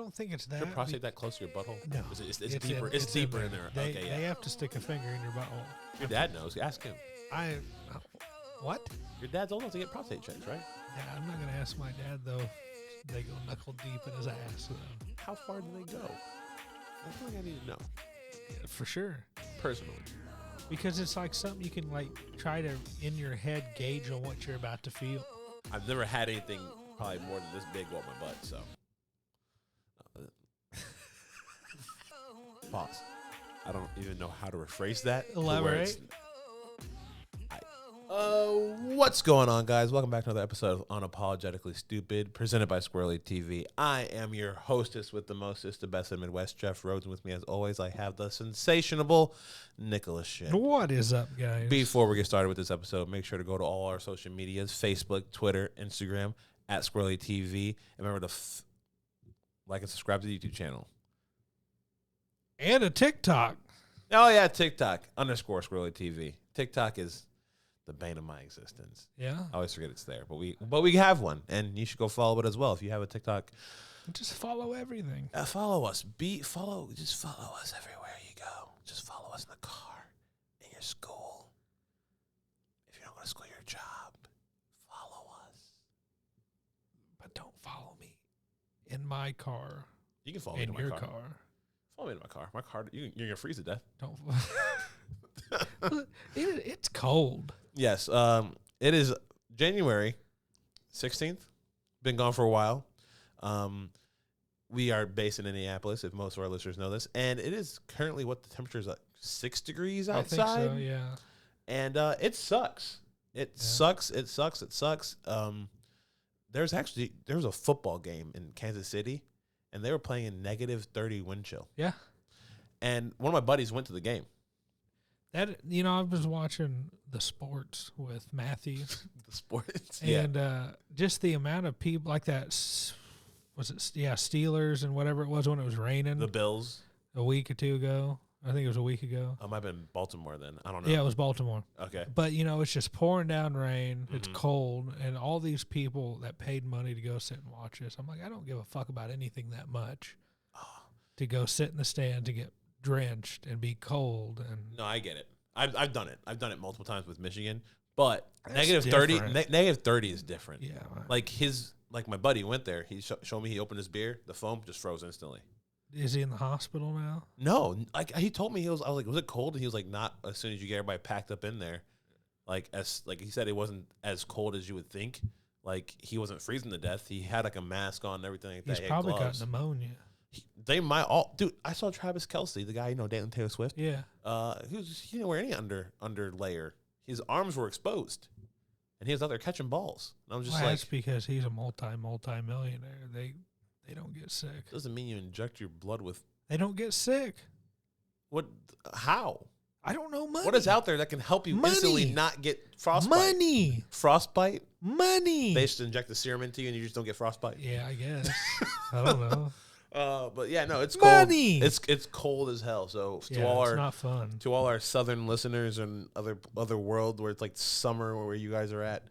don't think it's that. Is your prostate that close to your butthole? No. It's deeper. It's deeper in there. They, Okay, yeah. They have to stick a finger in your butthole. Your dad knows. Ask him. What? Your dad's old enough to get prostate checks, right? Yeah, I'm not gonna ask my dad though. They go knuckle deep in his ass. So. How far do they go? I feel like I need to know. Yeah, for sure. Personally. Because it's like something you can like try to in your head gauge on what you're about to feel. I've never had anything probably more than this big go up my butt, so. Pause. I don't even know how to rephrase that. Elaborate. What's going on, guys? Welcome back to another episode of Unapologetically Stupid, presented by Squirrely TV. I am your hostess with the mostest, the best in the Midwest, Jeff Rhodes. And with me, as always, I have the sensational Nicholas Shinn. What is up, guys? Before we get started with this episode, make sure to go to all our social medias, Facebook, Twitter, Instagram, at Squirrely TV. And remember to like and subscribe to the YouTube channel. And a TikTok. Oh, yeah, TikTok, _Squirrely TV. TikTok is the bane of my existence. Yeah. I always forget it's there, but we have one, and you should go follow it as well if you have a TikTok. Just follow everything. Follow us. Just follow us everywhere you go. Just follow us in the car, in your school. If you don't go to school, your job. Follow us. But don't follow me in my car. You can follow me in in my your car. car. Follow me in my car. My car. You're gonna freeze to death. Don't. It's cold. Yes. It is January 16th. Been gone for a while. We are based in Indianapolis, if most of our listeners know this, and it is currently what the temperature is like 6 degrees outside. I think so, yeah. And it sucks. It sucks. It sucks. It sucks. There was a football game in Kansas City, and they were playing in -30 wind chill. Yeah. And one of my buddies went to the game. I was watching the sports with Matthew. The sports, and just the amount of people like that. Was it Steelers and whatever it was when it was raining? The Bills. A week or two ago. I think it was a week ago. Might have been Baltimore then. I don't know. Yeah, it was Baltimore. Okay. But, it's just pouring down rain. Mm-hmm. It's cold. And all these people that paid money to go sit and watch this, I'm like, I don't give a fuck about anything that much to go sit in the stand to get drenched and be cold. And no, I get it. I've done it. I've done it multiple times with Michigan. But That's -30 is different. Yeah. Like my buddy went there. He showed me he opened his beer. The foam just froze instantly. Is he in the hospital now? No, like he told me I was like, was it cold? And he was like, not as soon as you get everybody packed up in there. Like he said, it wasn't as cold as you would think. Like he wasn't freezing to death. He had like a mask on and everything like that. He's probably got pneumonia. They might all, dude. I saw Travis Kelce, the guy dating Taylor Swift. Yeah. He didn't wear any under layer. His arms were exposed, and he was out there catching balls. And I was just that's because he's a multi-millionaire. They don't get sick. Doesn't mean you inject your blood with. They don't get sick. What? How? I don't know. Money. What is out there that can help you instantly not get frostbite? Money. Frostbite. Money. They just inject the serum into you, and you just don't get frostbite. Yeah, I guess. I don't know. But yeah, no, it's money. Cold. It's cold as hell. So it's not fun. To all our southern listeners and other world where it's like summer where you guys are at,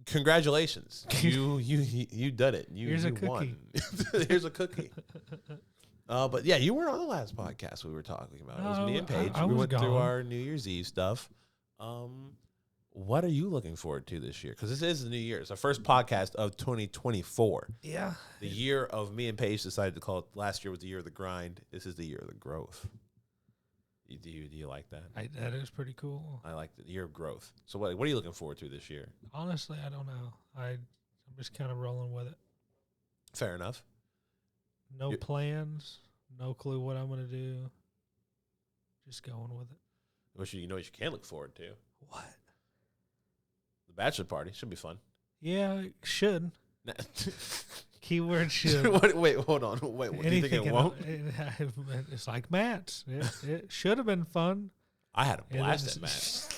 congratulations. you did it. Here's a cookie. Won. Here's a cookie. But yeah, you weren't on the last podcast we were talking about. It was me and Paige. We went through our New Year's Eve stuff. What are you looking forward to this year? Because this is the New Year. It's our first podcast of 2024. Yeah. The year of me and Paige decided to call it. Last year was the year of the grind. This is the year of the growth. Do you like that? That is pretty cool. I like the year of growth. So what are you looking forward to this year? Honestly, I don't know. I'm just kind of rolling with it. Fair enough. No plans. No clue what I'm going to do. Just going with it. What you can look forward to? What? The bachelor party should be fun. Yeah, it should. Keyword should. Wait, hold on. Wait, what, do you think it won't? It's like Matt's. It should have been fun. I had a blast at Matt's.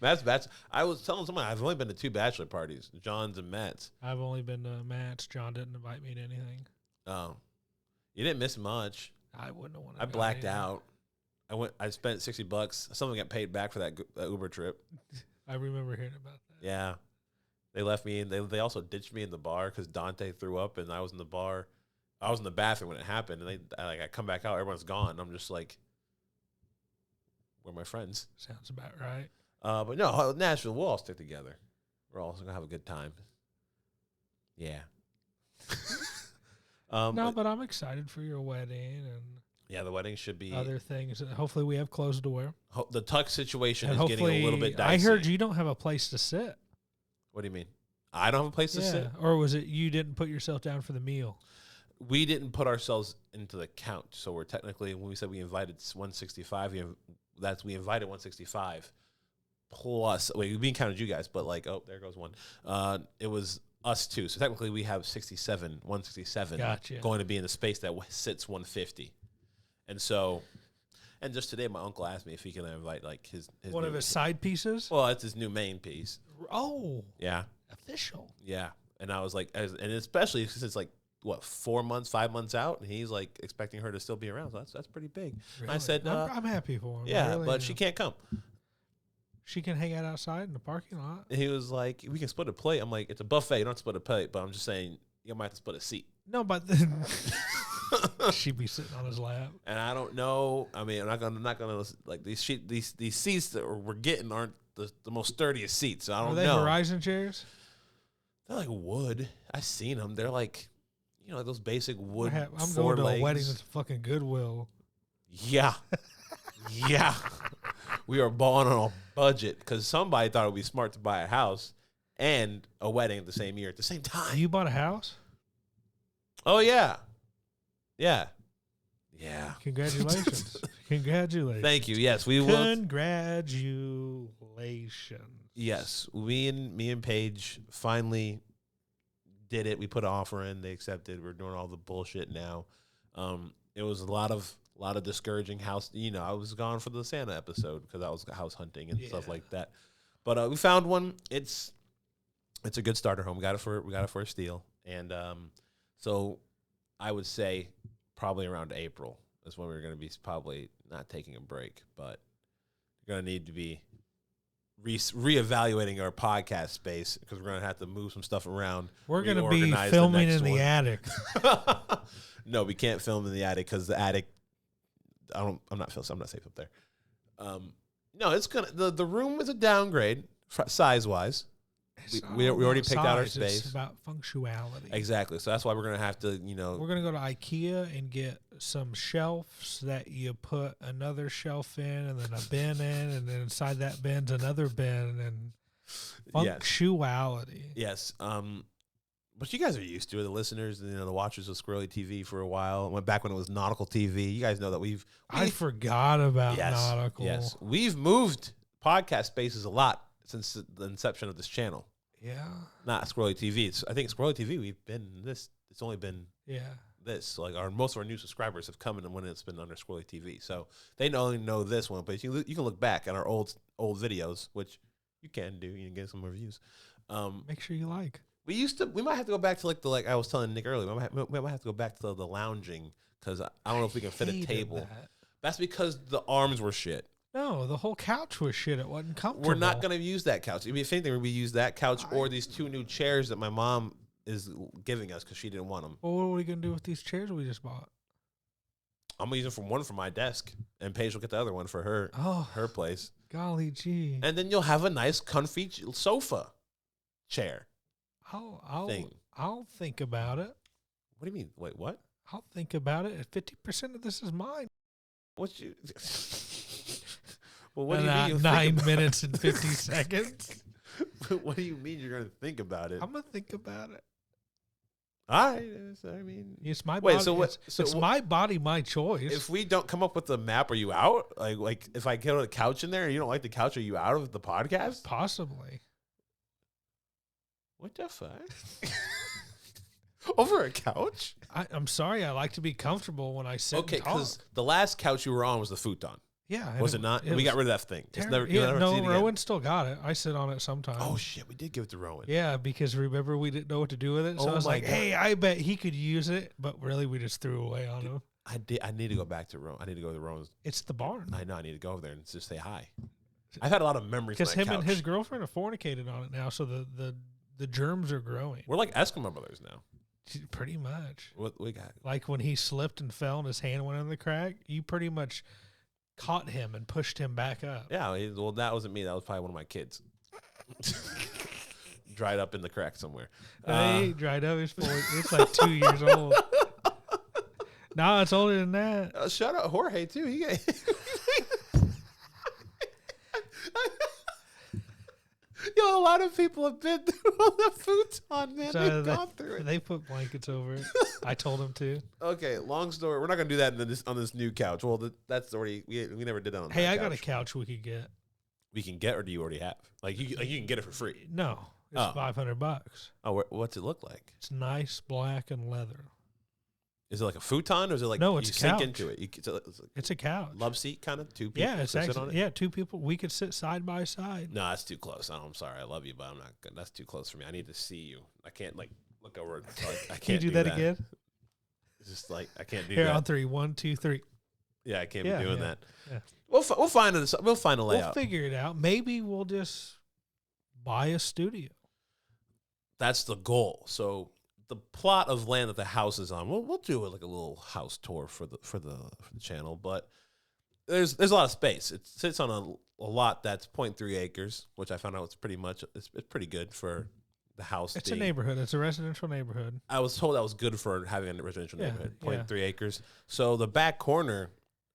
Matt's bachelor. I was telling someone I've only been to 2 bachelor parties, John's and Matt's. I've only been to Matt's. John didn't invite me to anything. Oh, you didn't miss much. I wouldn't have wanted. I blacked out. I spent $60. Someone got paid back for that Uber trip. I remember hearing about that. Yeah. They left me, and they also ditched me in the bar because Dante threw up, and I was in the bar. I was in the bathroom when it happened, and I come back out, everyone's gone. And I'm just like, where are my friends? Sounds about right. But no, Nashville, we'll all stick together. We're all gonna have a good time. Yeah. But I'm excited for your wedding and yeah, the wedding should be other things. Hopefully, we have clothes to wear. The tux situation and is getting a little bit dicey. I heard you don't have a place to sit. What do you mean? I don't have a place to sit? Or was it you didn't put yourself down for the meal? We didn't put ourselves into the count. So we're technically, when we said we invited 165, we invited 165 plus, we didn't count you guys, but like, oh, there goes one. It was us too. So technically we have 167 going to be in a space that sits 150. And so, and just today my uncle asked me if he can invite like his one of his side pieces. Well, it's his new main piece. Oh, yeah, official. Yeah, and I was like, and especially since it's like what 5 months out, and he's like expecting her to still be around. So that's pretty big. Really? I said, I'm happy for him. Yeah, really, but she can't come. She can hang out outside in the parking lot. And he was like, we can split a plate. I'm like, it's a buffet. You don't split a plate, but I'm just saying you might have to split a seat. No, but then she'd be sitting on his lap. And I don't know. I mean, I'm not gonna like these seats that we're getting aren't the most sturdiest seats. So I don't know. Are they Horizon chairs? They're like wood. I've seen them. They're like, those basic wood. I'm going to a wedding that's fucking Goodwill. Yeah. Yeah. We are balling on a budget because somebody thought it would be smart to buy a house and a wedding at the same year at the same time. You bought a house? Oh, yeah. Yeah. Yeah. Congratulations. Congratulations. Thank you. Yes, we will. Congratulations. Yes. Me and Paige finally did it. We put an offer in. They accepted. We're doing all the bullshit now. It was a lot of discouraging house. I was gone for the Santa episode because I was house hunting and stuff like that. But we found one. It's a good starter home. We got it for a steal. And so I would say probably around April is when we're going to be probably not taking a break, but we're going to need to be reevaluating our podcast space because we're going to have to move some stuff around. We're going to be filming in the attic. No, we can't film in the attic because the attic. I'm not safe up there. No, it's gonna. The room is a downgrade size wise. We already picked out our space. It's about functionality. Exactly. So that's why we're gonna have to. We're gonna go to IKEA and get some shelves that you put another shelf in, and then a bin in, and then inside that bin's another bin, and functionality. Yes. But you guys are used to it, the listeners, the watchers of Squirrely TV for a while. Went back when it was Nautical TV. You guys know that I forgot about Nautical. Yes, we've moved podcast spaces a lot since the inception of this channel. Yeah. Not Squirrely TV. I think Squirrely TV, we've been this. It's only been this. So like most of our new subscribers have come in when it's been under Squirrely TV. So they only know this one. But you can look back at our old videos, which you can do. You can get some reviews. Make sure you like. We might have to go back to like I was telling Nick earlier. We might have to go back to the lounging because I don't know if we can fit a table. That's because the arms were shit. No, the whole couch was shit. It wasn't comfortable. We're not going to use that couch. I mean, if anything, we use that couch or these two new chairs that my mom is giving us because she didn't want them. Well, what are we going to do with these chairs we just bought? I'm going to use them one for my desk, and Paige will get the other one for her place. Golly gee. And then you'll have a nice, comfy sofa chair. I'll think about it. What do you mean? Wait, what? I'll think about it. 50% of this is mine. What you? Well, what do you mean? 9 minutes and 50 seconds. What do you mean you're gonna think about it? I'm gonna think about it. All right. I mean, it's my body. It's my body, my choice. If we don't come up with the map, are you out? Like if I get a couch in there and you don't like the couch, are you out of the podcast? Possibly. What the fuck? Over a couch? I'm sorry. I like to be comfortable when I sit. Okay, because the last couch you were on was the futon. Yeah, was it not? We got rid of that thing. It's never. No, Rowan still got it. I sit on it sometimes. Oh shit, we did give it to Rowan. Yeah, because remember we didn't know what to do with it, so I was like, God. Hey, I bet he could use it, but really we just threw away on him. I need to go back to Rowan. I need to go to Rowan's. It's the barn. I know. I need to go over there and just say hi. I've had a lot of memories because him and his girlfriend are fornicated on it now, so the the germs are growing. We're like Eskimo brothers now. Pretty much. What we got? Like when he slipped and fell and his hand went in the crack, you pretty much caught him and pushed him back up. Yeah, well, that wasn't me. That was probably one of my kids. Dried up in the crack somewhere. Hey, dried up. It's like 2 years old. No, it's older than that. Shout out Jorge, too. Yo, a lot of people have been through the futon, man. So They've gone through it. They put blankets over it. I told them to. Okay, long story. We're not going to do that on this new couch. Well, that's already, we never did that on Hey, that I couch. got a couch we could get. We can get, or do you already have? Like you can get it for free. No, it's $500. Oh, what's it look like? It's nice black and leather. Is it like a futon, or is it like no? It's you a sink couch. into it? It's a couch. Love seat kind of 2 people. Yeah, it's sit actually on it? 2 people. We could sit side by side. No, that's too close. I'm sorry. I love you, but I'm not good. That's too close for me. I need to see you. I can't like look over. I can't Can you do that again? It's just like I can't do Here that. on 3, 1, 2, 3. Yeah, I can't be doing that. Yeah. We'll find it. We'll find a layout. We'll figure it out. Maybe we'll just buy a studio. That's the goal. So the plot of land that the house is on, we'll do like a little house tour for the channel. But there's a lot of space. It sits on a lot that's 0.3 acres, which I found out it's pretty good for the house. It's a neighborhood. It's a residential neighborhood. I was told that was good for having a residential neighborhood. 0.3 acres. So the back corner,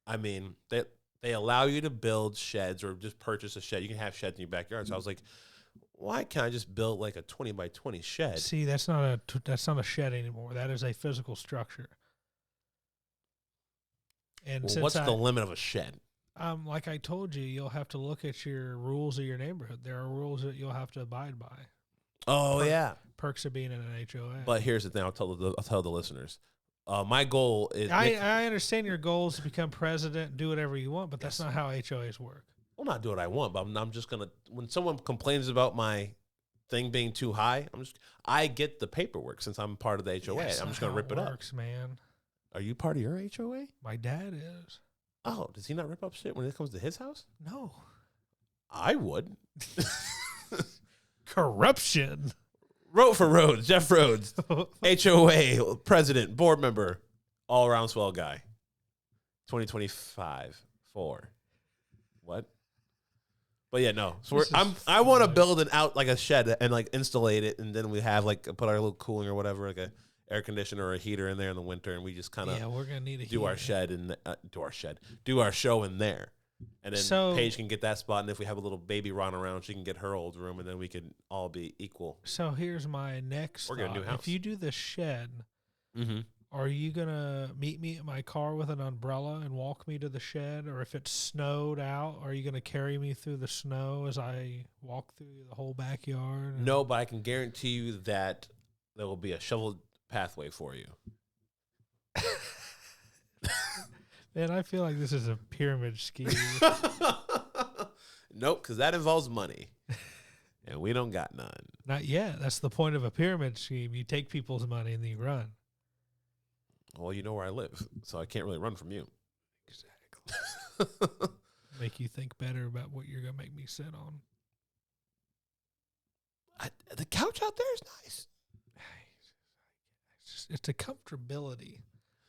I mean, they allow you to build sheds or just purchase a shed. You can have sheds in your backyard. So I was like, why can't I just build like a 20 by 20 shed? See, that's not a shed anymore. That is a physical structure. And What's the limit of a shed? Like I told you, you'll have to look at your rules of your neighborhood. There are rules that you'll have to abide by. Oh, yeah. Perks of being in an HOA. But here's the thing. I'll tell the listeners. My goal is... I understand your goal is to become president, do whatever you want, but that's not how HOAs work. Well, not do what I want, but I'm just going to... When someone complains about my thing being too high, I get the paperwork since I'm part of the HOA. I'm just going to rip it up. Man. Are you part of your HOA? My dad is. Oh, does he not rip up shit when it comes to his house? No. I would. Corruption. Wrote for Rhodes, Jeff Rhodes, HOA president, board member, all around swell guy. 2025, 4. What? But yeah, no. So I want to build like a shed and like installate it, and then we have like put our little cooling or whatever, like a air conditioner or a heater in there in the winter, and we just kind of we're gonna need do our shed and do our show in there. And then Paige can get that spot, and if we have a little baby Ron around, she can get her old room, and then we can all be equal. So here's my next We're going to do house. If you do the shed, are you going to meet me at my car with an umbrella and walk me to the shed? Or if it's snowed out, are you going to carry me through the snow as I walk through the whole backyard? No, but I can guarantee you that there will be a shoveled pathway for you. Man, I feel like this is a pyramid scheme. Nope, because that involves money. And we don't got none. Not yet. That's the point of a pyramid scheme. You take people's money and then you run. Well, you know where I live, so I can't really run from you. Exactly. Make you think better about what you're going to make me sit on. The couch out there is nice. It's a comfortability.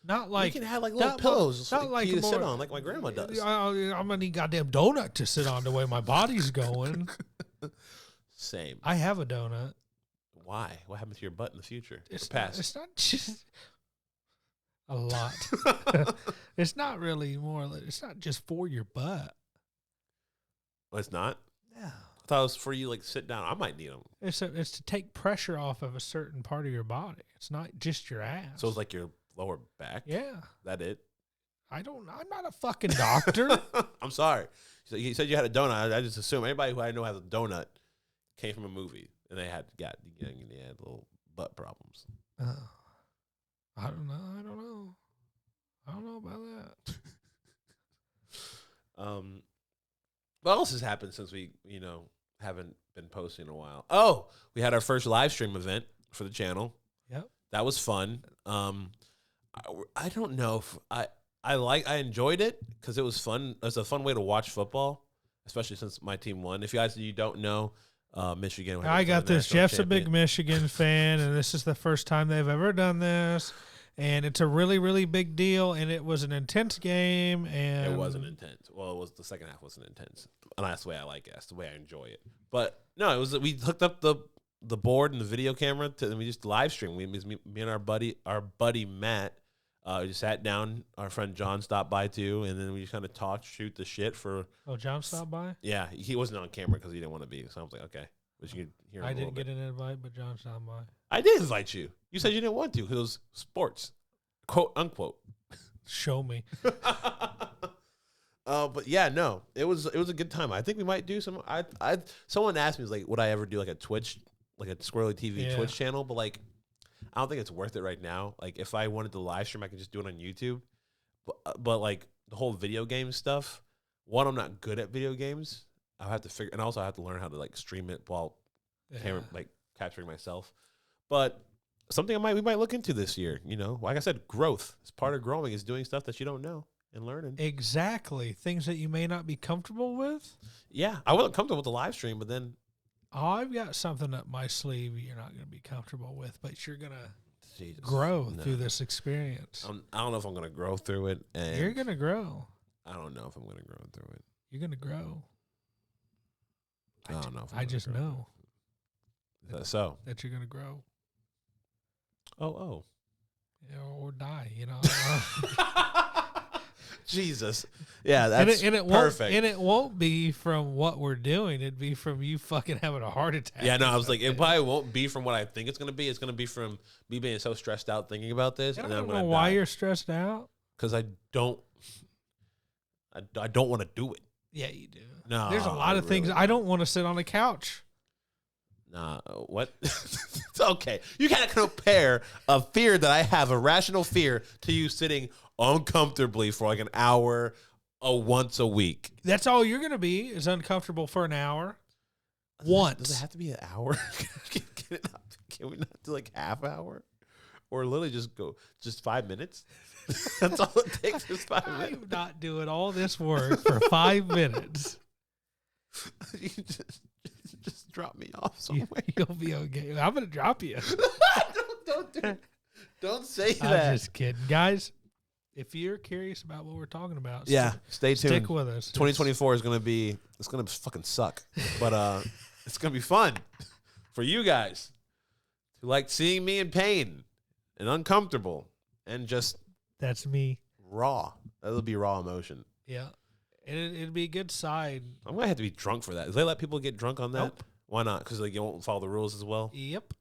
Not like you can have like little pillows not like you to sit on, like my grandma does. I'm gonna need goddamn donut to sit on the way my body's going. Same. I have a donut. Why? What happened to your butt in the future? It's not just a lot. It's not really more. It's not just for your butt. Well, it's not. No. I thought it was for you, like sit down. I might need them. It's to take pressure off of a certain part of your body. It's not just your ass. So it's like your lower back. Yeah. That it? I'm not a fucking doctor. I'm sorry. You said you had a donut. I just assume anybody who I know has a donut came from a movie and they had little butt problems. I don't know. I don't know about that. What else has happened since we, haven't been posting in a while? Oh, we had our first live stream event for the channel. Yep. That was fun. I don't know if I enjoyed it because it was fun. It was a fun way to watch football, especially since my team won. If you guys don't know, Michigan. I got this. Jeff's a big Michigan fan, and this is the first time they've ever done this. And it's a really, really big deal, and it was an intense game. And it wasn't intense. Well, it was the second half wasn't intense, and that's the way I like it. That's the way I enjoy it. But no, it was we hooked up the board and the video camera and we just live streamed. Me and our buddy Matt. We just sat down. Our friend John stopped by too, and then we just kind of talked, shoot the shit for. Oh, John stopped by? Yeah, he wasn't on camera because he didn't want to be. So I was like, okay, but you could hear him I didn't get an invite, but John stopped by. I did invite you. You said you didn't want to because it was sports, quote unquote. Show me. But yeah, no, it was a good time. I think we might do some. Someone asked me, like, would I ever do like a Twitch, like a Squirrely TV Twitch channel? But like, I don't think it's worth it right now. Like, if I wanted to live stream, I could just do it on YouTube. But like the whole video game stuff, one, I'm not good at video games. I'll have to figure, and also I have to learn how to like stream it while camera, like capturing myself. But something we might look into this year. You know, like I said, growth. It's part of growing is doing stuff that you don't know and learning. Exactly, things that you may not be comfortable with. Yeah, I wasn't comfortable with the live stream, but then. Oh, I've got something up my sleeve you're not going to be comfortable with, but you're going to grow through this experience. I don't know if I'm going to grow through it. And you're going to grow. I don't know if I'm going to grow through it. You're going to grow. I don't know. I just know. So? That you're going to grow. Oh. You know, or die, you know. Jesus. Yeah, that's and it perfect. And it won't be from what we're doing. It'd be from you fucking having a heart attack. Yeah, no, I was like, it probably won't be from what I think it's going to be. It's going to be from me being so stressed out thinking about this. And I don't know why you're stressed out. Because I don't want to do it. Yeah, you do. No, there's a lot of things. I don't want to sit on a couch. Nah, what? It's okay. You can't compare a fear that I have, a rational fear, to you sitting uncomfortably for like an hour once a week. That's all you're going to be is uncomfortable for an hour. Once. Does it have to be an hour? Can we not do like half hour? Or literally just go 5 minutes? That's all it takes is 5 minutes. I'm not doing all this work for 5 minutes. You just drop me off somewhere. You'll be okay. I'm going to drop you. Don't say that. I'm just kidding. Guys, if you're curious about what we're talking about, stay tuned. Stick with us. 2024 is going to be, it's going to fucking suck. But it's going to be fun for you guys who like seeing me in pain and uncomfortable and just. That's me. Raw. That'll be raw emotion. Yeah. And it'd be a good side. I'm going to have to be drunk for that. Do they let people get drunk on that? Nope. Why not? Because like, you won't follow the rules as well? Yep.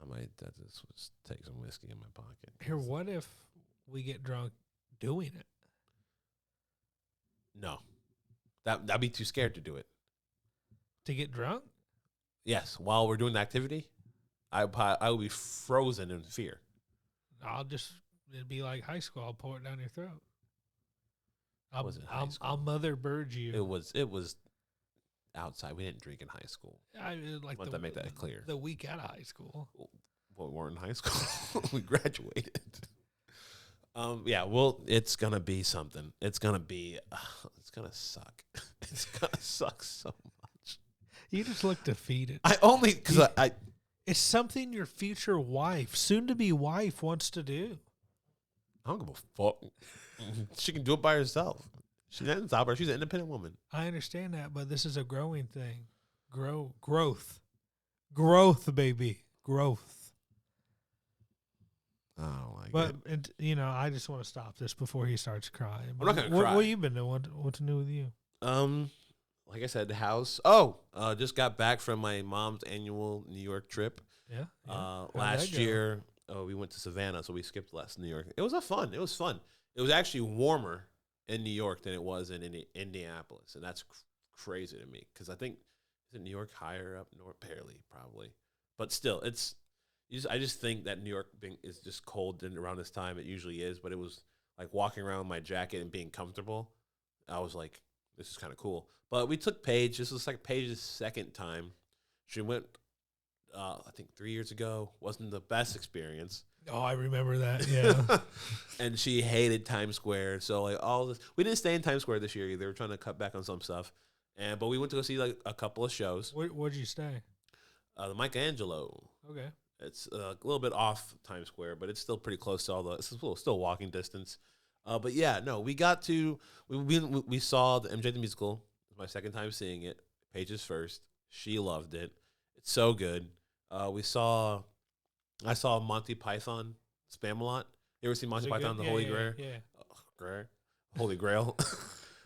I might just take some whiskey in my pocket. Here, what if we get drunk doing it? No. I'd be too scared to do it. To get drunk? Yes. While we're doing the activity, I would be frozen in fear. It'd be like high school. I'll pour it down your throat. I'll mother bird you. It was outside. We didn't drink in high school. Let that make that clear. The week out of high school. Well, we weren't in high school. We graduated. Yeah. Well, it's gonna be something. It's gonna suck. It's gonna suck so much. You just look defeated. It's something your future wife, soon-to-be wife, wants to do. I don't give a fuck. She can do it by herself. She's an independent woman. I understand that, but this is a growing thing. Growth, baby, growth. I don't like it. But I just want to stop this before he starts crying. I'm not gonna cry. What have you been doing? What's new with you? Like I said, the house. Just got back from my mom's annual New York trip. Yeah. Last year, we went to Savannah, so we skipped last New York. It was fun. It was actually warmer in New York than it was in Indianapolis, and that's crazy to me because I think is New York higher up north, barely probably, but still, I just think that New York is just cold around this time. It usually is, but it was like walking around with my jacket and being comfortable. I was like, this is kind of cool. But we took Paige. This was like Paige's second time. She went, I think 3 years ago. Wasn't the best experience. Oh, I remember that. Yeah. And she hated Times Square. So like all this, we didn't stay in Times Square this year either. They were trying to cut back on some stuff. But we went to go see like a couple of shows. Where'd you stay? The Michelangelo. Okay. It's a little bit off Times Square, but it's still pretty close to all the. It's still walking distance. But yeah, no, we saw the MJ the Musical. It was my second time seeing it. Paige's first. She loved it. It's so good. I saw Monty Python Spamalot. You ever seen Monty Python, The Holy Grail? Yeah. Holy Grail.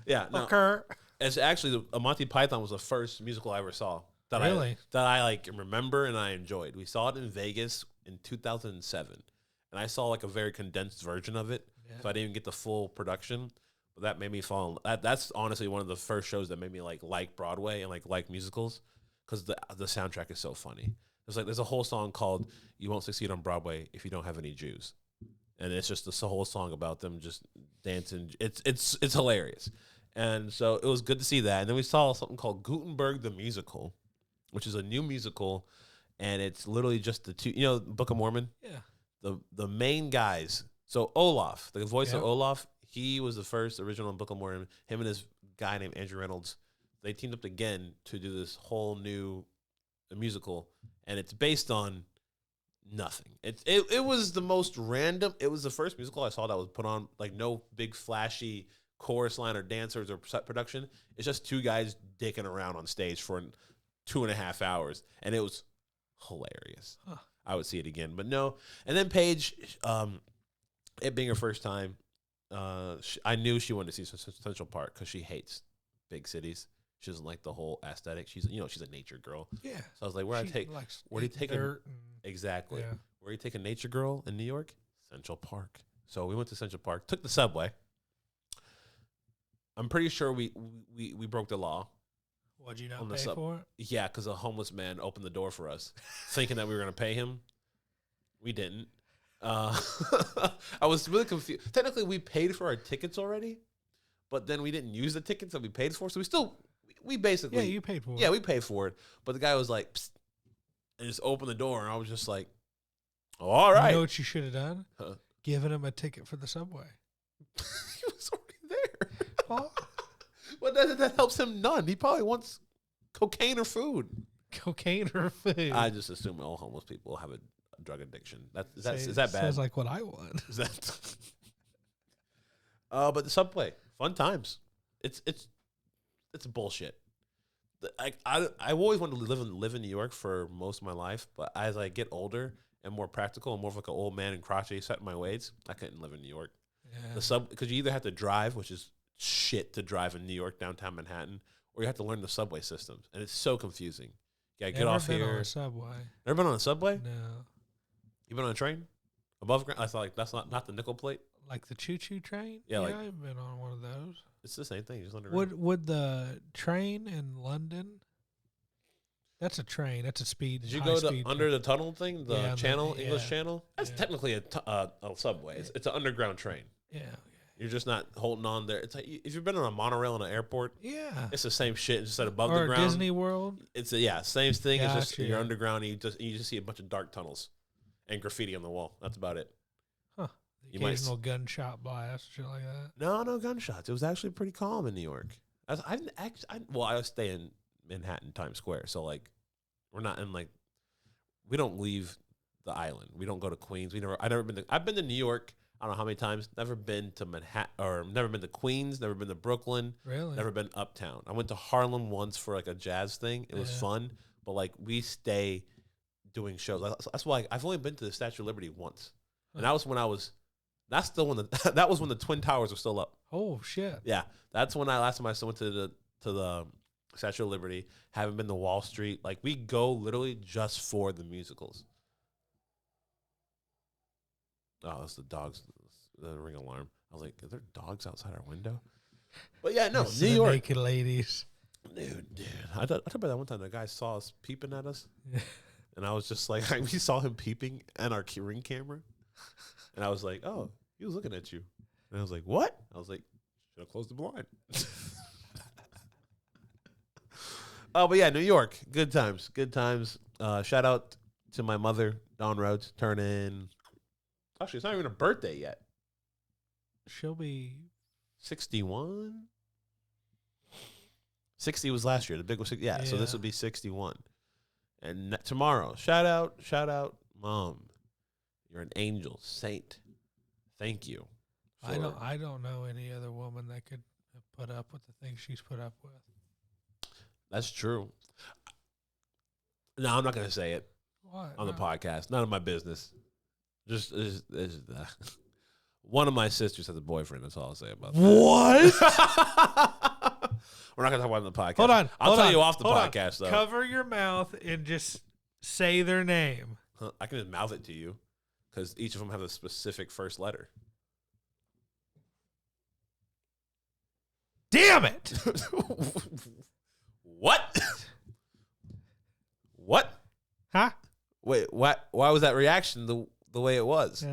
Yeah. No. Okay. It's actually Monty Python was the first musical I ever saw. That I like remember and I enjoyed. We saw it in Vegas in 2007, and I saw like a very condensed version of it, so I didn't even get the full production. But that made me fall. That's honestly one of the first shows that made me like Broadway and like musicals, because the soundtrack is so funny. There's a whole song called "You Won't Succeed on Broadway If You Don't Have Any Jews," and it's just this whole song about them just dancing. It's hilarious, and so it was good to see that. And then we saw something called Gutenberg the Musical, which is a new musical, and it's literally just the two, Book of Mormon? Yeah. The main guys. So Olaf, the voice of Olaf, he was the first original in Book of Mormon. Him and his guy named Andrew Reynolds, they teamed up again to do this whole new musical, and it's based on nothing. It was the most random. It was the first musical I saw that was put on, like, no big flashy chorus line or dancers or set production. It's just two guys dicking around on stage for 2.5 hours, and it was hilarious. I would see it again, but no. And then Paige, it being her first time, I knew she wanted to see Central Park because she hates big cities. She doesn't like the whole aesthetic. She's a nature girl. Yeah. So I was like, where do you take exactly? Yeah. Where do you take a nature girl in New York? Central Park. So we went to Central Park, took the subway. I'm pretty sure we broke the law. Would you not pay for it? Yeah, because a homeless man opened the door for us, thinking that we were going to pay him. We didn't. I was really confused. Technically, we paid for our tickets already, but then we didn't use the tickets that we paid for. So we basically... Yeah, you paid for it. Yeah, we paid for it. But the guy was like, psst, and just opened the door, and I was just like, oh, all right. You know what you should have done? Huh? Given him a ticket for the subway. He was already there. Oh. Well, that helps him none. He probably wants cocaine or food. Cocaine or food? I just assume all homeless people have a drug addiction. Is that bad? Sounds like what I want. Is that? But the subway, fun times. It's bullshit. I've always wanted to live in New York for most of my life, but as I get older and more practical and more of like an old man and crotchety set in my ways, I couldn't live in New York. Yeah. Because you either have to drive, which is shit to drive in New York, downtown Manhattan, or you have to learn the subway systems, and it's so confusing. Yeah, get off here. Never been on a subway. Never been on a subway? No. You been on a train? Above ground? I thought like that's not the nickel plate. Like the choo-choo train? Yeah, like, I've been on one of those. It's the same thing, just underground. Would the train in London? That's a train. That's a speed. Did you go to under the tunnel thing? The channel, English Channel? That's technically a subway. It's an underground train. Yeah. You're just not holding on there. It's like if you've been on a monorail in an airport, it's the same shit. It's just above the ground. Or Disney World. It's same thing. It's just you're underground. And you just see a bunch of dark tunnels and graffiti on the wall. That's about it. Huh. The occasional gunshot blast, shit like that. No gunshots. It was actually pretty calm in New York. I stay in Manhattan, Times Square, so like we're not in like we don't leave the island. We don't go to Queens. I've been to New York. I don't know how many times. Never been to Manhattan, or never been to Queens. Never been to Brooklyn. Really? Never been uptown. I went to Harlem once for like a jazz thing. It was fun, but like we stay doing shows. That's why I've only been to the Statue of Liberty once, and that was when I was. That's still when that was when the Twin Towers were still up. Oh shit! Yeah, that's when last time I went to the Statue of Liberty. Haven't been to Wall Street. Like we go literally just for the musicals. Oh, that's the dogs. The ring alarm. I was like, are there dogs outside our window? But yeah, no, New York. Naked ladies. Dude. I thought about that one time. The guy saw us peeping at us. And I was just like, we saw him peeping at our Ring camera. And I was like, oh, he was looking at you. And I was like, what? I was like, should have closed the blind. Oh, but yeah, New York. Good times. Good times. Shout out to my mother, Dawn Rhodes, turning... Actually, it's not even a birthday yet. She'll be 61. 60 was last year. The big was 60. Yeah, so this would be 61. And tomorrow, shout out, Mom. You're an angel, saint. Thank you. I don't know any other woman that could put up with the things she's put up with. That's true. No, I'm not going to say it on the podcast. None of my business. Just one of my sisters has a boyfriend. That's all I'll say about that. What? We're not going to talk about it on the podcast. Hold on. I'll tell you off the podcast, though. Cover your mouth and just say their name. I can just mouth it to you because each of them have a specific first letter. Damn it! What? What? Huh? Wait, what? Why was that reaction the way it was?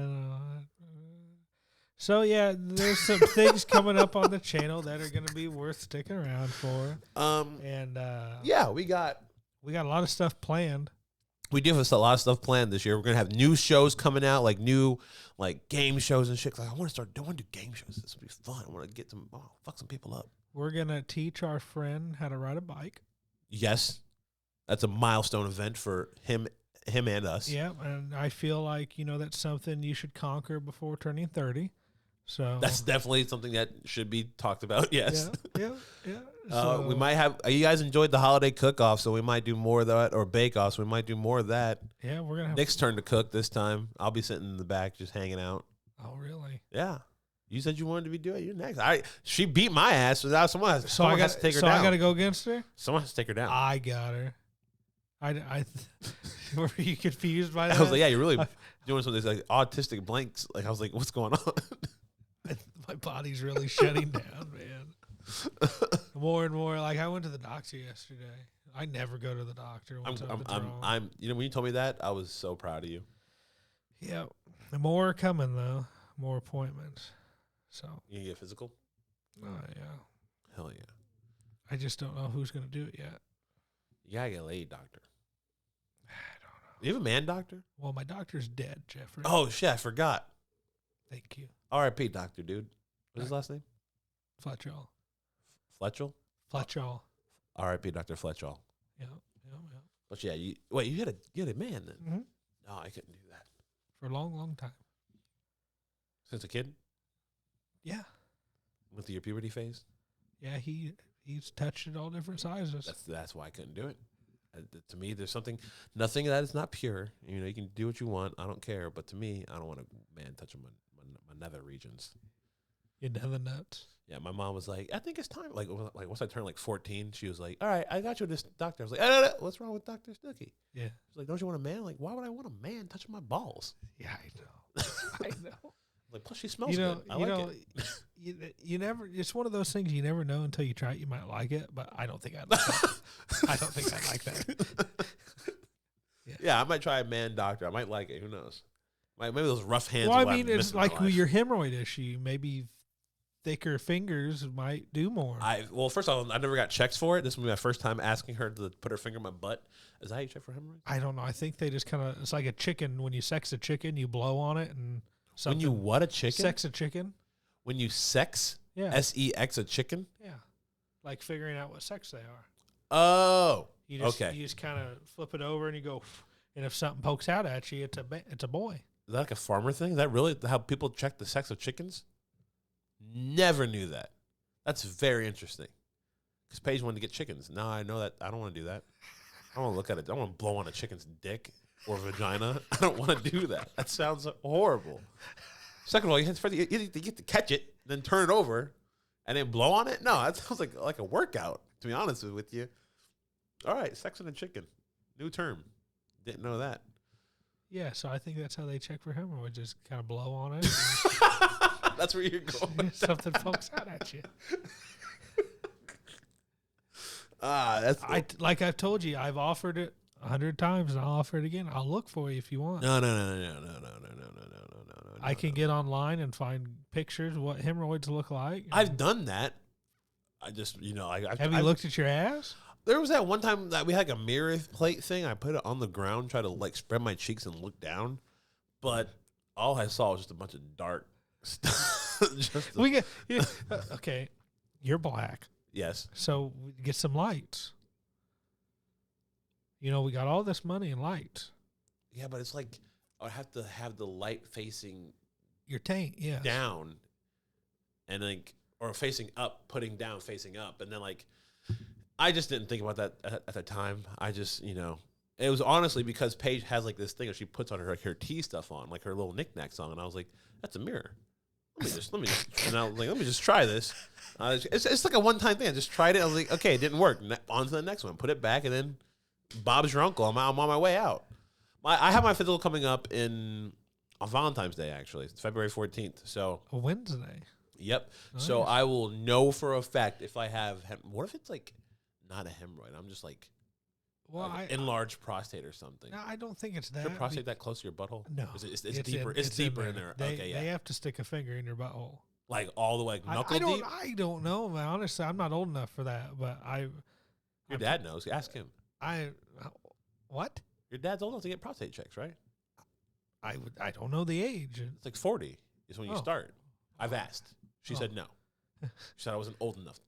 So, yeah, there's some things coming up on the channel that are going to be worth sticking around for. Yeah, we got a lot of stuff planned. We do have a lot of stuff planned this year. We're gonna have new shows coming out, like new game shows and shit. Like I want to do game shows. This will be fun. I want to get fuck some people up. We're gonna teach our friend how to ride a bike. Yes, that's a milestone event for him and us. Yeah, and I feel like that's something you should conquer before turning 30. So that's definitely something that should be talked about. Yes. Yeah. We might have. You guys enjoyed the holiday cook-off, so we might do more of that, or bake-off, so we might do more of that. Yeah, we're gonna have Nick's turn to cook this time. I'll be sitting in the back just hanging out. Oh, really? Yeah. You said you wanted to be doing it. You're next. She beat my ass. So someone has to take her down. So I got to go against her? Someone has to take her down. I got her. Were you confused by that? I was like, yeah, you're really doing some of these autistic blanks. I was like, what's going on? My body's really shutting down, man. More and more. I went to the doctor yesterday. I never go to the doctor. When you told me that, I was so proud of you. Yeah. More are coming, though. More appointments. So. You can get physical? Oh, yeah. Hell yeah. I just don't know who's going to do it yet. You got to get a lady doctor. I don't know. You have a man doctor? Well, my doctor's dead, Jeffrey. Oh, shit. I forgot. Thank you. R.I.P. doctor, dude. What's his last name? Fletchall. Fletchall? Fletchall. R.I.P. Dr. Fletchall. Yeah. But yeah, you had a man then. Mm-hmm. No, I couldn't do that. For a long, long time. Since a kid? Yeah. Went through your puberty phase? Yeah, he's touched it all different sizes. That's why I couldn't do it. To me, there's nothing that is not pure. You can do what you want. I don't care. But to me, I don't want a man touching my nether regions. Your nether nuts? Yeah, my mom was like, I think it's time. Like once I turned 14, she was like, all right, I got you this doctor. I was like, what's wrong with Dr. Snooki? Yeah. She's like, don't you want a man? Like, why would I want a man touching my balls? Yeah, I know. I know. Like, plus she smells good. I like it. You never. It's one of those things you never know until you try it. You might like it, but I don't think I'd like that. I don't think I'd like that. Yeah, I might try a man doctor. I might like it. Who knows? Maybe those rough hands. Well, I mean, it's like your hemorrhoid issue. Maybe thicker fingers might do more. First of all, I never got checks for it. This will be my first time asking her to put her finger in my butt. Is that how you check for hemorrhoids? I don't know. I think they just kind of. It's like a chicken. When you sex a chicken, you blow on it and. When you what a chicken? Sex a chicken. When you sex? Yeah. SEX a chicken? Yeah. Like figuring out what sex they are. Oh. Okay. You just kind of flip it over and you go, and if something pokes out at you, it's a boy. Is that like a farmer thing? Is that really how people check the sex of chickens? Never knew that. That's very interesting. Because Paige wanted to get chickens. Now I know that. I don't want to do that. I don't want to look at it. I don't want to blow on a chicken's dick or vagina. I don't want to do that. That sounds horrible. Second of all, you have to get to catch it, then turn it over, and then blow on it? No, that sounds like a workout, to be honest with you. All right, sex and a chicken. New term. Didn't know that. Yeah, so I think that's how they check for hemorrhoids. Just kind of blow on it. That's where you're going. Something pokes out at you. Like I've told you, I've offered it 100 times, and I'll offer it again. I'll look for you if you want. No. I can get online and find pictures of what hemorrhoids look like. I've done that. I just, have you looked at your ass? There was that one time that we had a mirror plate thing. I put it on the ground, try to spread my cheeks and look down, but all I saw was just a bunch of dark stuff. Okay, you're black. Yes. So we get some lights. You know, we got all this money and lights. Yeah, but it's like I have to have the light facing your tank, yeah, down, and like or facing up, putting down, facing up, and then like I just didn't think about that at the time. I just it was honestly because Paige has like this thing that she puts on her tea stuff on, like her little knickknacks on, and I was like, that's a mirror. Let me just, and I was like, let me just try this. It's like a one-time thing. I just tried it. I was like, okay, it didn't work. On to the next one. Put it back, and then Bob's your uncle. I'm on my way out. I have my physical coming up on Valentine's Day, actually. It's February 14th. So a Wednesday. Yep. Nice. So I will know for a fact if I have. What if it's like not a hemorrhoid? I'm just like. Well, like enlarged prostate or something. No, I don't think it's that. Is your prostate that close to your butthole? No, it's deeper. It's deeper in there. Okay, yeah. They have to stick a finger in your butthole, like all the way knuckle deep. I don't know, man. Honestly, I'm not old enough for that. But Your dad knows. Ask him. What? Your dad's old enough to get prostate checks, right? I don't know the age. It's like 40 is when you start. I've asked. She said no. She said I wasn't old enough.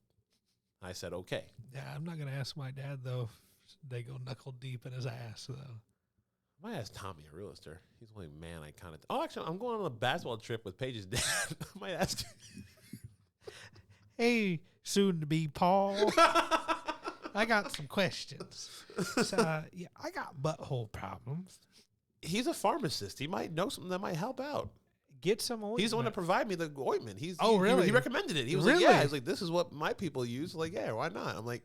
I said okay. Yeah, I'm not gonna ask my dad though. They go knuckle deep in his ass, though. I might ask Tommy, a realtor. He's the only man I kind of... Oh, actually, I'm going on a basketball trip with Paige's dad. I might ask him. Hey, soon-to-be Paul. I got some questions. So, yeah, I got butthole problems. He's a pharmacist. He might know something that might help out. Get some ointment. He's the one to provide me the ointment. Really? He recommended it. He was like, yeah. He's like, this is what my people use. Like, yeah, why not? I'm like...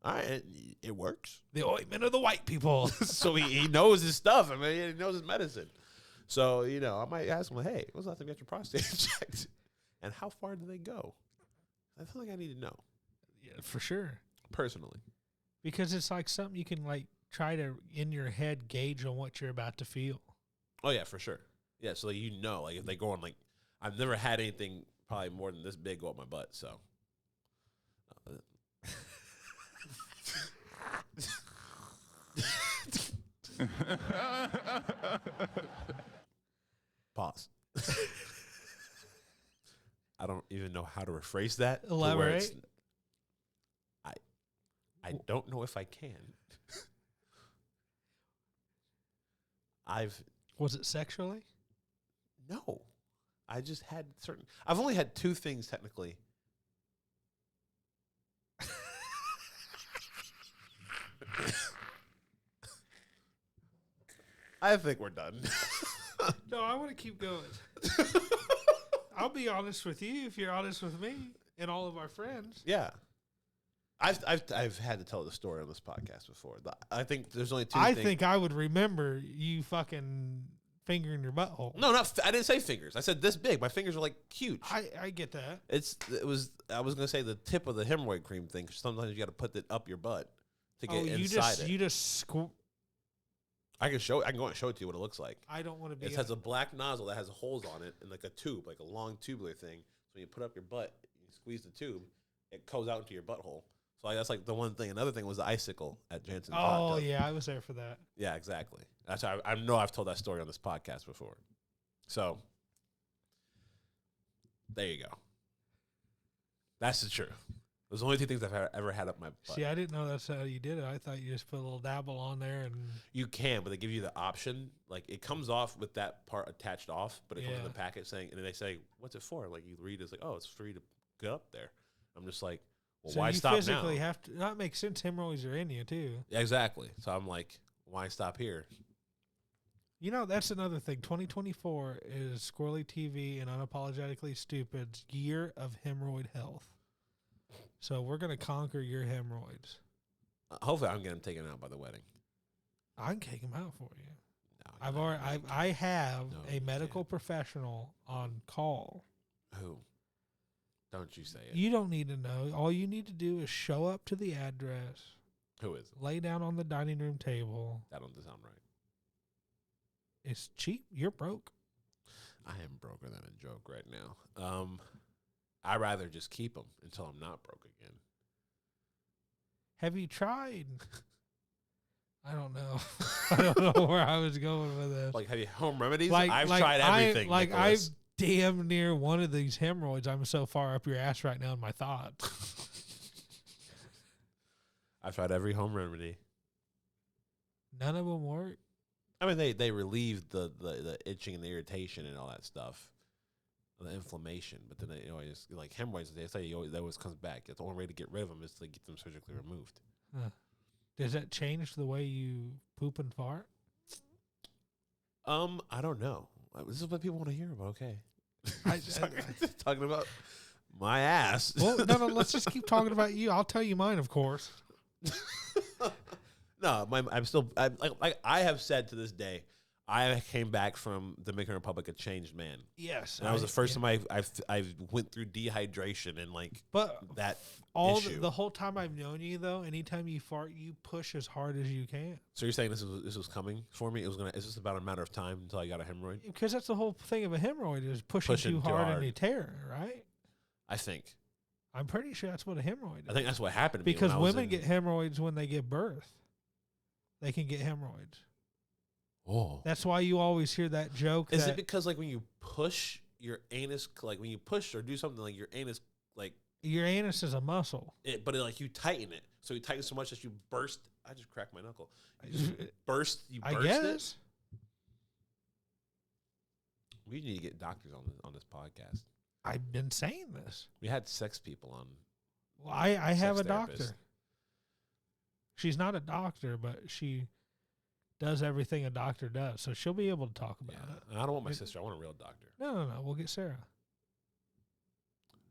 All right, it works. The ointment of the white people. So he knows his stuff. I mean, he knows his medicine. So, I might ask him, hey, when's the last time you got your prostate checked? And how far do they go? I feel like I need to know. Yeah, for sure. Personally. Because it's like something you can like try to, in your head, gauge on what you're about to feel. Oh, yeah, for sure. Yeah, so like, like if they go on, like, I've never had anything probably more than this big go up my butt, so. Pause. I don't even know how to rephrase that. Elaborate. I don't know if I can. Was it sexually? No. I just had I've only had two things technically. I think we're done. No, I want to keep going. I'll be honest with you if you're honest with me and all of our friends. Yeah. I've had to tell the story on this podcast before. I think there's only two things. I think I would remember you fucking fingering your butthole. No, I didn't say fingers. I said this big. My fingers are like huge. I get that. I was going to say the tip of the hemorrhoid cream thing. Sometimes you got to put it up your butt to get inside it. You just I can go and show it to you what it looks like. I don't want to be. It has a black nozzle that has holes on it and like a tube, like a long tubular thing. So when you put up your butt, you squeeze the tube, it goes out into your butthole. So that's like the one thing. Another thing was the icicle at Jansen's. Oh yeah, I was there for that. Yeah, exactly. That's how I know I've told that story on this podcast before. So there you go. That's the truth. Those are the only two things I've ever had up my butt. See, I didn't know that's how you did it. I thought you just put a little dabble on there and... You can, but they give you the option. Like, it comes off with that part attached off, but it comes in the packet saying... And then they say, what's it for? Like, you read it's like, oh, it's for you to get up there. I'm just like, well, why stop now? So you physically have to... That makes sense. Hemorrhoids are in you, too. Yeah, exactly. So I'm like, why stop here? You know, that's another thing. 2024 is Squirrely TV and Unapologetically Stupid's year of hemorrhoid health. So we're going to conquer your hemorrhoids. Hopefully, I'm getting them taken out by the wedding. I can take them out for you. No, I have a medical professional on call. Who? Don't you say it. You don't need to know. All you need to do is show up to the address. Who is it? Lay down on the dining room table. That don't sound right. It's cheap. You're broke. I am broker than a joke right now. I'd rather just keep them until I'm not broke again. Have you tried? I don't know. I don't know where I was going with this. Like, have you home remedies? I've tried everything. I'm damn near one of these hemorrhoids. I'm so far up your ass right now in my thoughts. I've tried every home remedy. None of them work. I mean, they relieve the itching and the irritation and all that stuff, the inflammation. But then they always like hemorrhoids. They say that always comes back. The only way to get rid of them is to get them surgically removed. Does that change the way you poop and fart? I don't know. This is what people want to hear about. Okay, talking about my ass. Well, no. Let's just keep talking about you. I'll tell you mine, of course. No, I have said to this day, I came back from the Dominican Republic a changed man. Yes, and that was the first time I went through dehydration and that issue. The whole time I've known you though, anytime you fart, you push as hard as you can. So you're saying this was coming for me? It's just about a matter of time until I got a hemorrhoid? Because that's the whole thing of a hemorrhoid is pushing too hard and you tear, right? I think. I'm pretty sure that's what a hemorrhoid is. I think that's what happened to me. Because women get hemorrhoids when they give birth. They can get hemorrhoids. Oh. That's why you always hear that joke. Is it because when you push your anus, when you push or do something your anus, your anus is a muscle. But you tighten it. So you tighten so much that you burst. I just cracked my knuckle. You burst it? We need to get doctors on this podcast. I've been saying this. We had sex people on. Well, I have a doctor. She's not a doctor, but she does everything a doctor does, so she'll be able to talk about it. I don't want my sister. I want a real doctor. No. We'll get Sarah.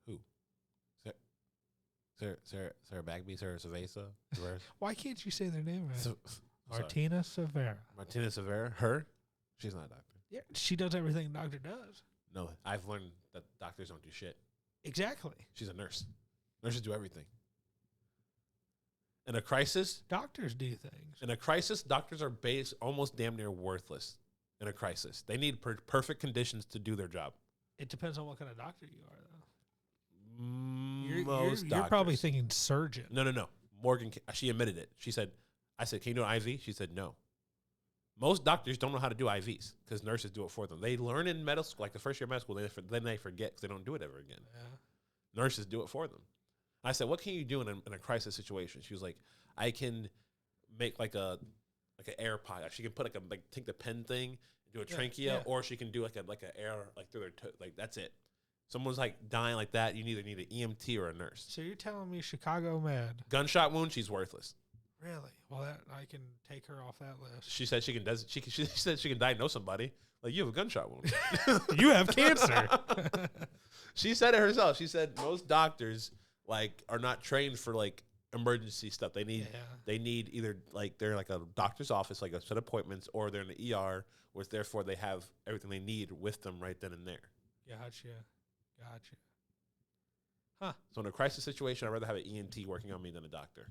Who? Sarah Bagby? Sarah Cerveza? Why can't you say their name right? Martina Severa. Martina Severa? Her? She's not a doctor. Yeah, she does everything a doctor does. No, I've learned that doctors don't do shit. Exactly. She's a nurse. Nurses do everything. In a crisis, doctors do things. In a crisis, doctors are almost damn near worthless. In a crisis, they need perfect conditions to do their job. It depends on what kind of doctor you are, though. You're probably thinking surgeon. No. Morgan, she admitted it. I said, can you do an IV? She said no. Most doctors don't know how to do IVs because nurses do it for them. They learn in medical school, the first year of medical school, then they forget because they don't do it ever again. Yeah. Nurses do it for them. I said, what can you do in a crisis situation? She was like, I can make an air pod. She can put take the pen thing, do a trachea, or she can do an air through their that's it. Someone's dying like that, you either need an EMT or a nurse. So you're telling me Chicago med. Gunshot wound, she's worthless. Really? Well, I can take her off that list. She said she said she can diagnose somebody. You have a gunshot wound. You have cancer. She said it herself. She said most doctors are not trained for emergency stuff. They need either they're a doctor's office, a set of appointments, or they're in the ER, which therefore they have everything they need with them right then and there. Gotcha. Huh. So in a crisis situation, I'd rather have an EMT working on me than a doctor.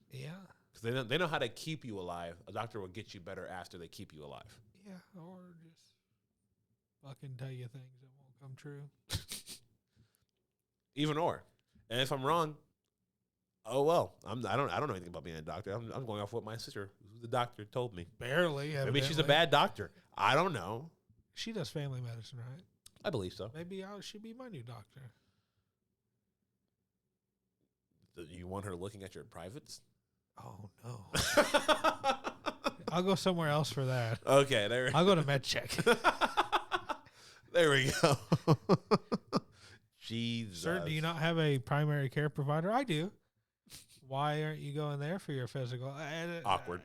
Yeah. Because they know how to keep you alive. A doctor will get you better after they keep you alive. Yeah, or just fucking tell you things that won't come true. Even or. And if I'm wrong, oh well. I don't know anything about being a doctor. I'm going off what my sister, who's the doctor, told me. Barely. Evidently. Maybe she's a bad doctor. I don't know. She does family medicine, right? I believe so. Maybe she'd be my new doctor. Do you want her looking at your privates? Oh no. I'll go somewhere else for that. Okay, I'll go to MedCheck. There we go. Jesus. Sir, do you not have a primary care provider? I do. Why aren't you going there for your physical? Awkward.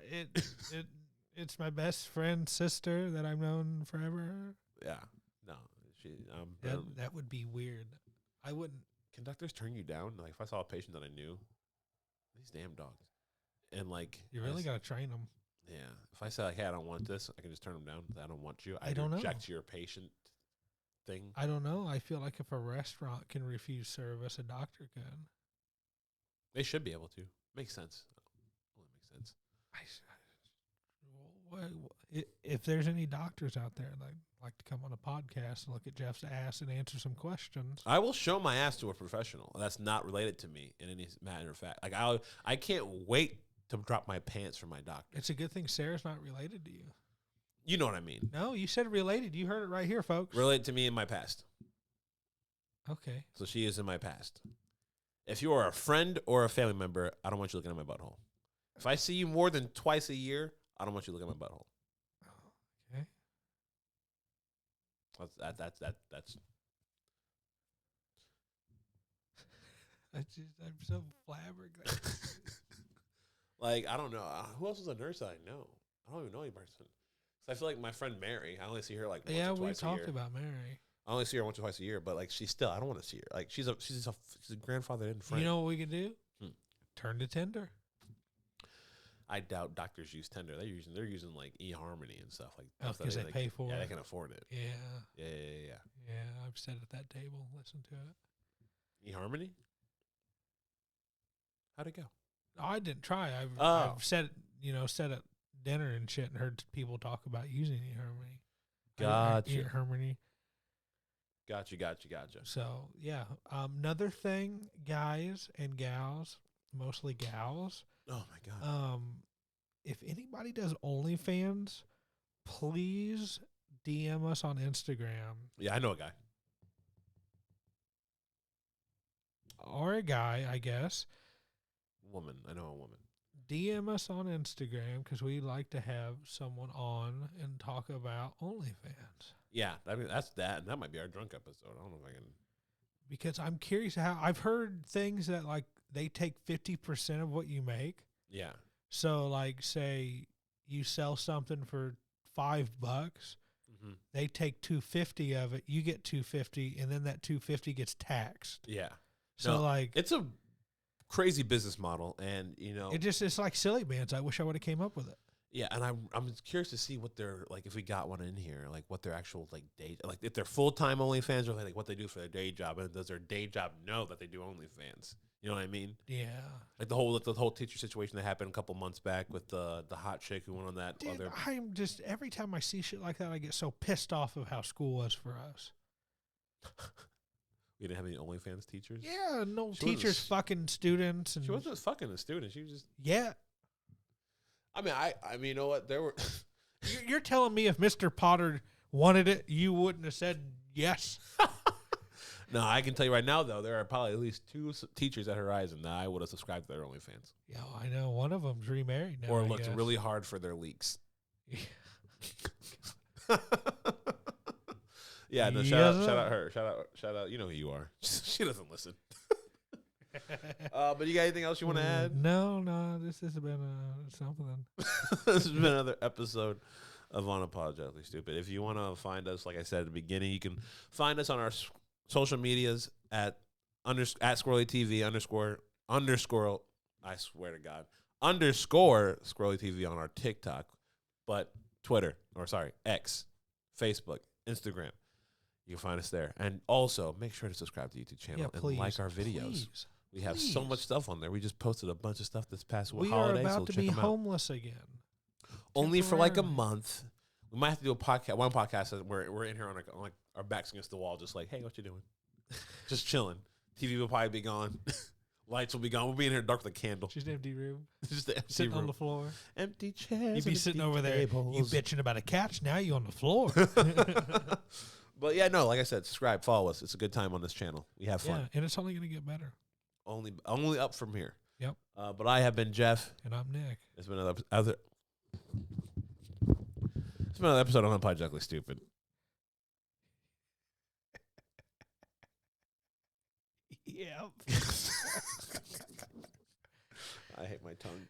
It's my best friend's sister that I've known forever. Yeah. No. That would be weird. I wouldn't. Can doctors turn you down? If I saw a patient that I knew, these damn dogs. And you really got to train them. Yeah. If I say hey, I don't want this, I can just turn them down. I don't want you. I don't know. Object to your patient thing. I don't know. I feel like if a restaurant can refuse service, a doctor can. They should be able to. Makes sense. Well, it makes sense. If there's any doctors out there that like to come on a podcast and look at Jeff's ass and answer some questions, I will show my ass to a professional that's not related to me in any matter of fact. I can't wait to drop my pants for my doctor. It's a good thing Sarah's not related to you. You know what I mean. No, you said related. You heard it right here, folks. Related to me in my past. Okay. So she is in my past. If you are a friend or a family member, I don't want you looking at my butthole. If I see you more than twice a year, I don't want you looking at my butthole. Okay. That's. I'm so flabbergasted. Like, I don't know. Who else is a nurse that I know? I don't even know any person. I feel like my friend Mary, I only see her like once or twice a year. Yeah, we talked about Mary. I only see her once or twice a year, but like I don't want to see her. Like she's a grandfather and friend. You know what we could do? Turn to Tinder. I doubt doctors use Tinder. They're using like eHarmony and stuff like that. Because they pay for it. Yeah, they can afford it. Yeah. Yeah. I've sat at that table, listened to it. eHarmony? How'd it go? I didn't try. I've said at dinner and shit and heard people talk about using eHarmony. Gotcha. eHarmony. Gotcha. So, yeah. Another thing, guys and gals, mostly gals. Oh, my God. If anybody does OnlyFans, please DM us on Instagram. Yeah, I know a guy. Or a guy, I guess. Woman. I know a woman. DM us on Instagram because we like to have someone on and talk about OnlyFans. Yeah, I mean, that's that. And that might be our drunk episode. I don't know if I can. Because I'm curious how I've heard things that like they take 50% of what you make. Yeah. So like say you sell something for $5, they take $250 of it, you get $250, and then that $250 gets taxed. Yeah. So like it's a crazy business model, and it's like silly bands. I wish I would have came up with it. Yeah, and I'm curious to see what they're like if we got one in here, like what their actual like day, like if they're full-time OnlyFans or like what they do for their day job, and does their day job know that they do OnlyFans? You know what I mean? Yeah. Like the whole teacher situation that happened a couple months back with the hot chick who went on that. Dude, I'm just every time I see shit like that, I get so pissed off of how school was for us. We didn't have any OnlyFans teachers. Yeah, no teachers fucking students, and she wasn't fucking a student. She was just I mean, you know what? There were. You're telling me if Mr. Potter wanted it, you wouldn't have said yes? No, I can tell you right now, though, there are probably at least 2 teachers at Horizon that I would have subscribed to their OnlyFans. Yeah, I know. One of them's remarried now. Or looked really hard for their leaks. Yeah, no, shout out her. Shout out. You know who you are. She doesn't listen. But you got anything else you want to add? No. This has been something. This has been another episode of Unapologetically Stupid. If you want to find us, like I said at the beginning, you can find us on our social medias at Squirrely TV underscore. I swear to God, underscore Squirrely TV on our TikTok, but X, Facebook, Instagram. You can find us there, and also make sure to subscribe to the YouTube channel and like our videos. We have so much stuff on there. We just posted a bunch of stuff this past holiday. We are about to be homeless again. Only for like a month. We might have to do one podcast where we're in here on like our backs against the wall, just like, hey, what you doing? Just chilling. TV will probably be gone. Lights will be gone. We'll be in here dark with a candle. Just an empty room. Just the empty sitting room. On the floor. Empty chairs. You'd be sitting over there. You bitching about a couch. Now you on the floor. But yeah, no, like I said, subscribe, follow us. It's a good time on this channel. We have fun. Yeah, and it's only going to get better. Only up from here. Yep. But I have been Jeff. And I'm Nick. It's been another episode of Unapologetically Stupid. Yep. I hate my tongue.